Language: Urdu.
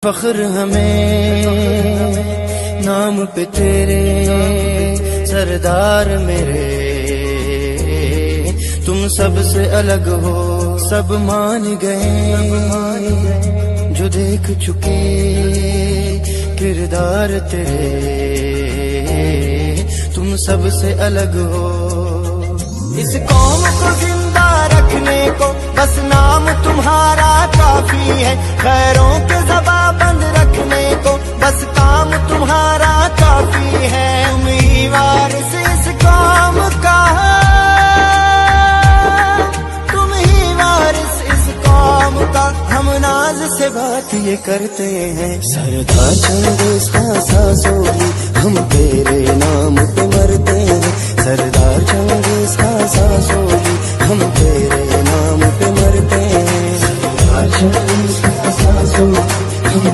فخر ہمیں نام پہ تیرے سردار میرے، تم سب سے الگ ہو سب مان گئے، جو دیکھ چکے کردار تیرے، تم سب سے الگ ہو۔ اس قوم کو زندہ رکھنے کو بس نام تمہارا کافی ہے، خیروں کے زباں بند رکھنے کو بس کام تمہارا کافی ہے۔ تم ہی وارث اس قوم کا، تم ہی وارث اس قوم کا، ہم ناز سے بات یہ کرتے ہیں۔ سردار چنگیز کا ساسولی ہم تیرے نام پہ مرتے ہیں، سردار چنگیز کا ساسولی ہم تیرے نام پہ مرتے ہیں، سردار چنگیز کا ساسولی ہم